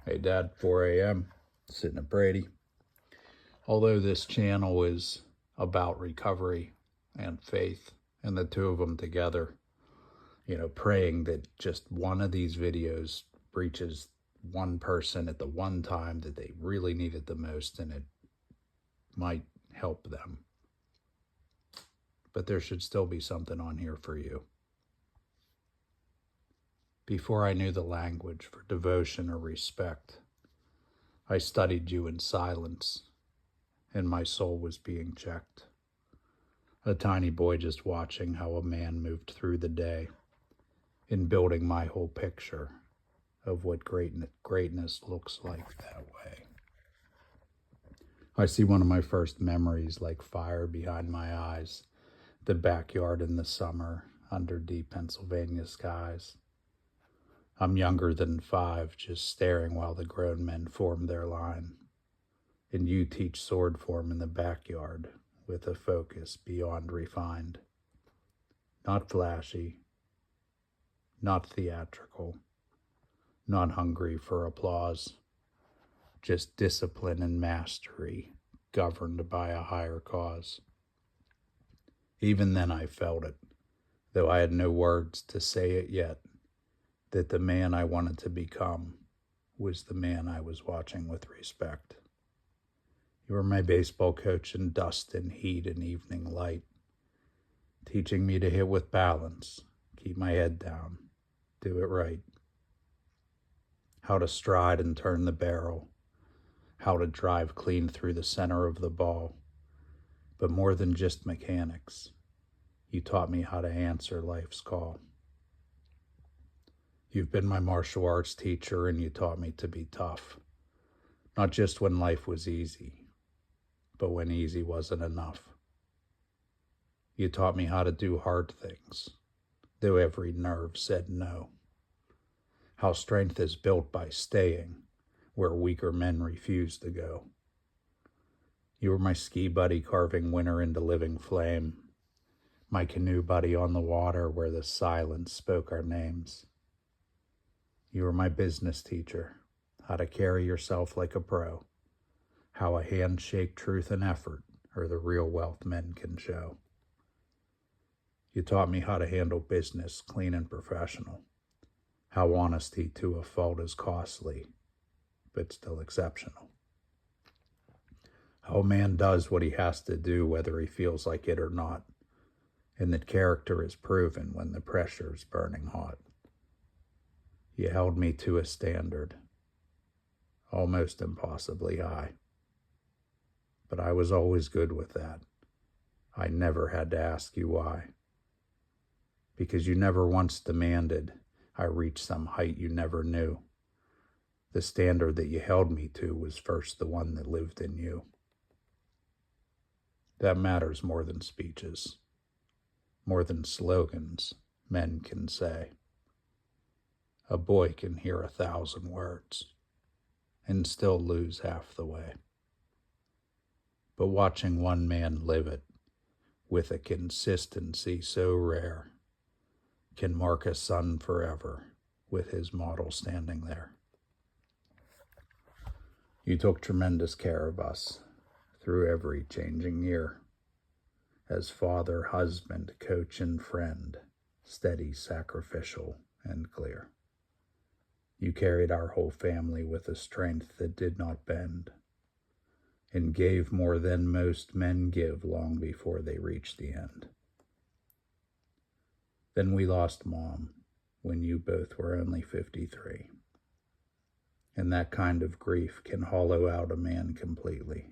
Hey Dad, 4 a.m., sitting at Brady. Although this channel is about recovery and faith and the two of them together, praying that just one of these videos reaches one person at the one time that they really need it the most, and it might help them. But there should still be something on here for you. Before I knew the language for devotion or respect, I studied you in silence, and my soul was being checked. A tiny boy just watching how a man moved through the day in building my whole picture of what greatness looks like that way. I see one of my first memories like fire behind my eyes, the backyard in the summer under deep Pennsylvania skies. I'm younger than 5, just staring while the grown men form their line. And you teach sword form in the backyard with a focus beyond refined. Not flashy, not theatrical, not hungry for applause, just discipline and mastery governed by a higher cause. Even then I felt it, though I had no words to say it yet, that the man I wanted to become was the man I was watching with respect. You were my baseball coach in dust and heat and evening light, teaching me to hit with balance, keep my head down, do it right. How to stride and turn the barrel, how to drive clean through the center of the ball. But more than just mechanics, you taught me how to answer life's call. You've been my martial arts teacher, and you taught me to be tough, not just when life was easy, but when easy wasn't enough. You taught me how to do hard things, though every nerve said no. How strength is built by staying where weaker men refuse to go. You were my ski buddy carving winter into living flame, my canoe buddy on the water where the silence spoke our names. You were my business teacher, how to carry yourself like a pro, how a handshake, truth, and effort are the real wealth men can show. You taught me how to handle business clean and professional, how honesty to a fault is costly, but still exceptional. How a man does what he has to do whether he feels like it or not, and that character is proven when the pressure's burning hot. You held me to a standard, almost impossibly high. But I was always good with that. I never had to ask you why. Because you never once demanded I reach some height you never knew. The standard that you held me to was first the one that lived in you. That matters more than speeches, more than slogans men can say. A boy can hear 1,000 words and still lose half the way. But watching one man live it with a consistency so rare can mark a son forever with his model standing there. You took tremendous care of us through every changing year, as father, husband, coach, and friend, steady, sacrificial, and clear. You carried our whole family with a strength that did not bend, and gave more than most men give long before they reach the end. Then we lost Mom when you both were only 53. And that kind of grief can hollow out a man completely.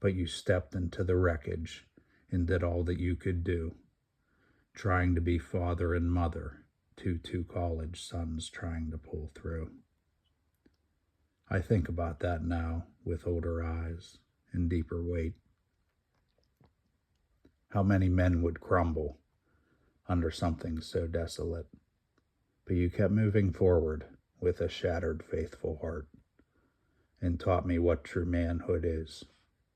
But you stepped into the wreckage and did all that you could do, trying to be father and mother to 2 college sons trying to pull through. I think about that now with older eyes and deeper weight. How many men would crumble under something so desolate, but you kept moving forward with a shattered, faithful heart and taught me what true manhood is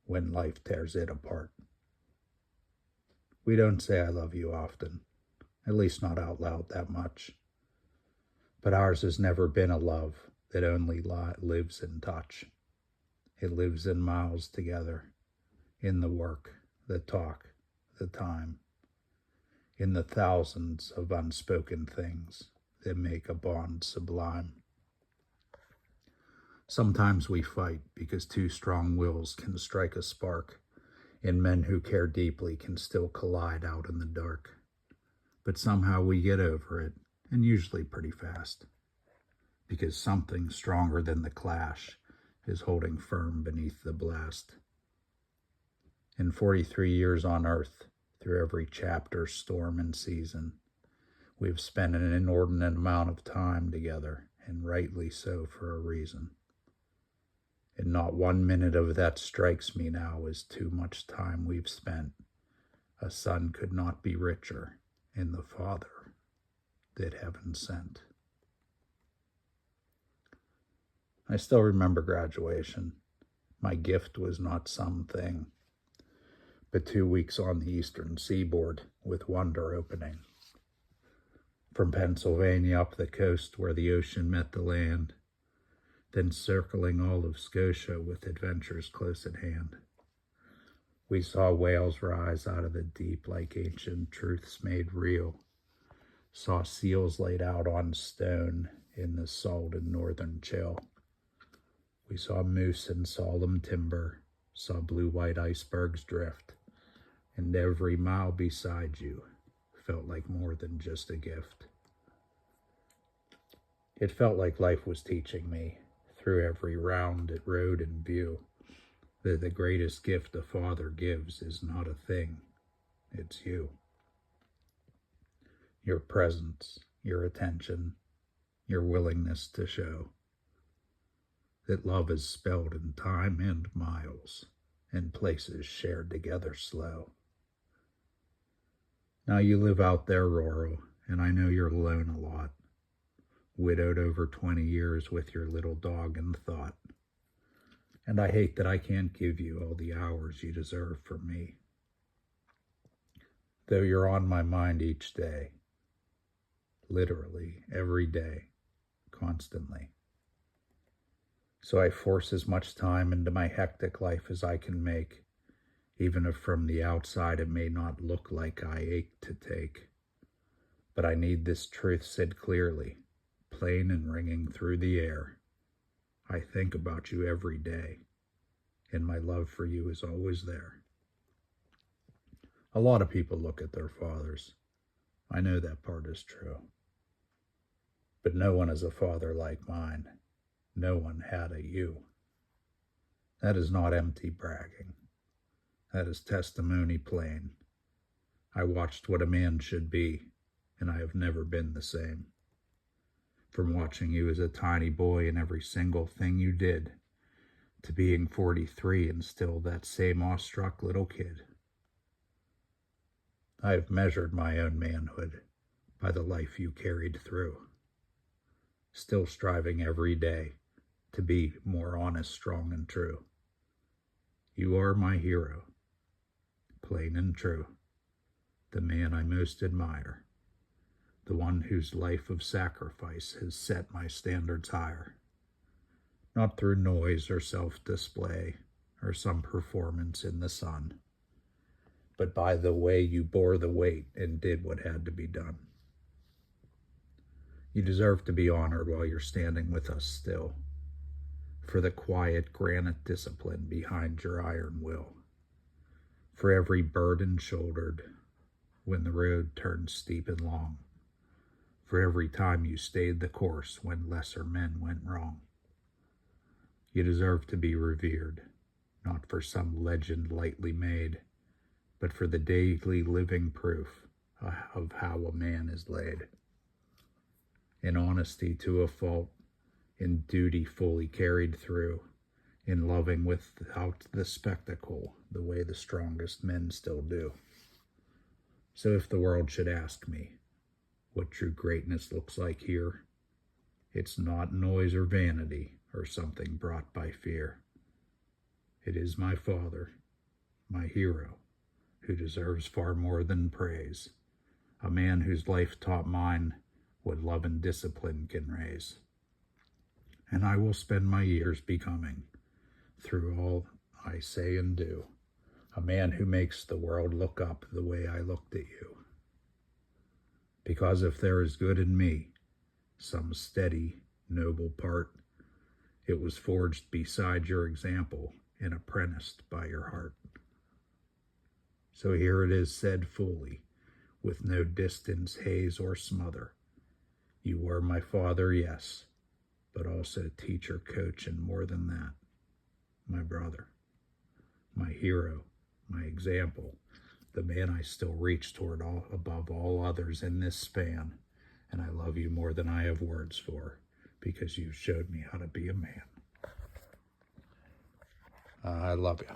when life tears it apart. We don't say I love you often, at least not out loud that much. But ours has never been a love that only lives in touch. It lives in miles together, in the work, the talk, the time, in the thousands of unspoken things that make a bond sublime. Sometimes we fight because two strong wills can strike a spark, and men who care deeply can still collide out in the dark. But somehow we get over it, and usually pretty fast, because something stronger than the clash is holding firm beneath the blast. In 43 years on Earth, through every chapter, storm, and season, we've spent an inordinate amount of time together, and rightly so for a reason. And not 1 minute of that strikes me now as too much time we've spent. A son could not be richer in the Father that heaven sent. I still remember graduation. My gift was not something, but 2 weeks on the eastern seaboard with wonder opening. From Pennsylvania up the coast where the ocean met the land, then circling all of Scotia with adventures close at hand. We saw whales rise out of the deep like ancient truths made real, saw seals laid out on stone in the salt and northern chill. We saw moose in solemn timber, saw blue-white icebergs drift, and every mile beside you felt like more than just a gift. It felt like life was teaching me, through every round it rode in view, that the greatest gift a father gives is not a thing, it's you. Your presence, your attention, your willingness to show that love is spelled in time and miles, and places shared together slow. Now you live out there rural, and I know you're alone a lot, widowed over 20 years with your little dog in thought. And I hate that I can't give you all the hours you deserve from me, though you're on my mind each day, literally every day, constantly. So I force as much time into my hectic life as I can make, even if from the outside it may not look like I ache to take. But I need this truth said clearly, plain and ringing through the air. I think about you every day, and my love for you is always there. A lot of people look at their fathers. I know that part is true. But no one is a father like mine. No one had a you. That is not empty bragging. That is testimony plain. I watched what a man should be, and I have never been the same. From watching you as a tiny boy in every single thing you did, to being 43 and still that same awestruck little kid. I have measured my own manhood by the life you carried through, still striving every day to be more honest, strong, and true. You are my hero, plain and true, the man I most admire, the one whose life of sacrifice has set my standards higher, not through noise or self-display or some performance in the sun, but by the way you bore the weight and did what had to be done. You deserve to be honored while you're standing with us still, for the quiet granite discipline behind your iron will, for every burden shouldered when the road turned steep and long, for every time you stayed the course when lesser men went wrong. You deserve to be revered, not for some legend lightly made, but for the daily living proof of how a man is laid. In honesty to a fault, in duty fully carried through, in loving without the spectacle, the way the strongest men still do. So if the world should ask me what true greatness looks like here, it's not noise or vanity or something brought by fear. It is my father, my hero, who deserves far more than praise, a man whose life taught mine what love and discipline can raise. and I will spend my years becoming, through all I say and do, a man who makes the world look up the way I looked at you. Because if there is good in me, some steady, noble part, it was forged beside your example and apprenticed by your heart. So here it is said fully, with no distance, haze, or smother. You were my father, yes, but also teacher, coach, and more than that, my brother, my hero, my example, the man I still reach toward above all others in this span, and I love you more than I have words for, because you showed me how to be a man. I love you.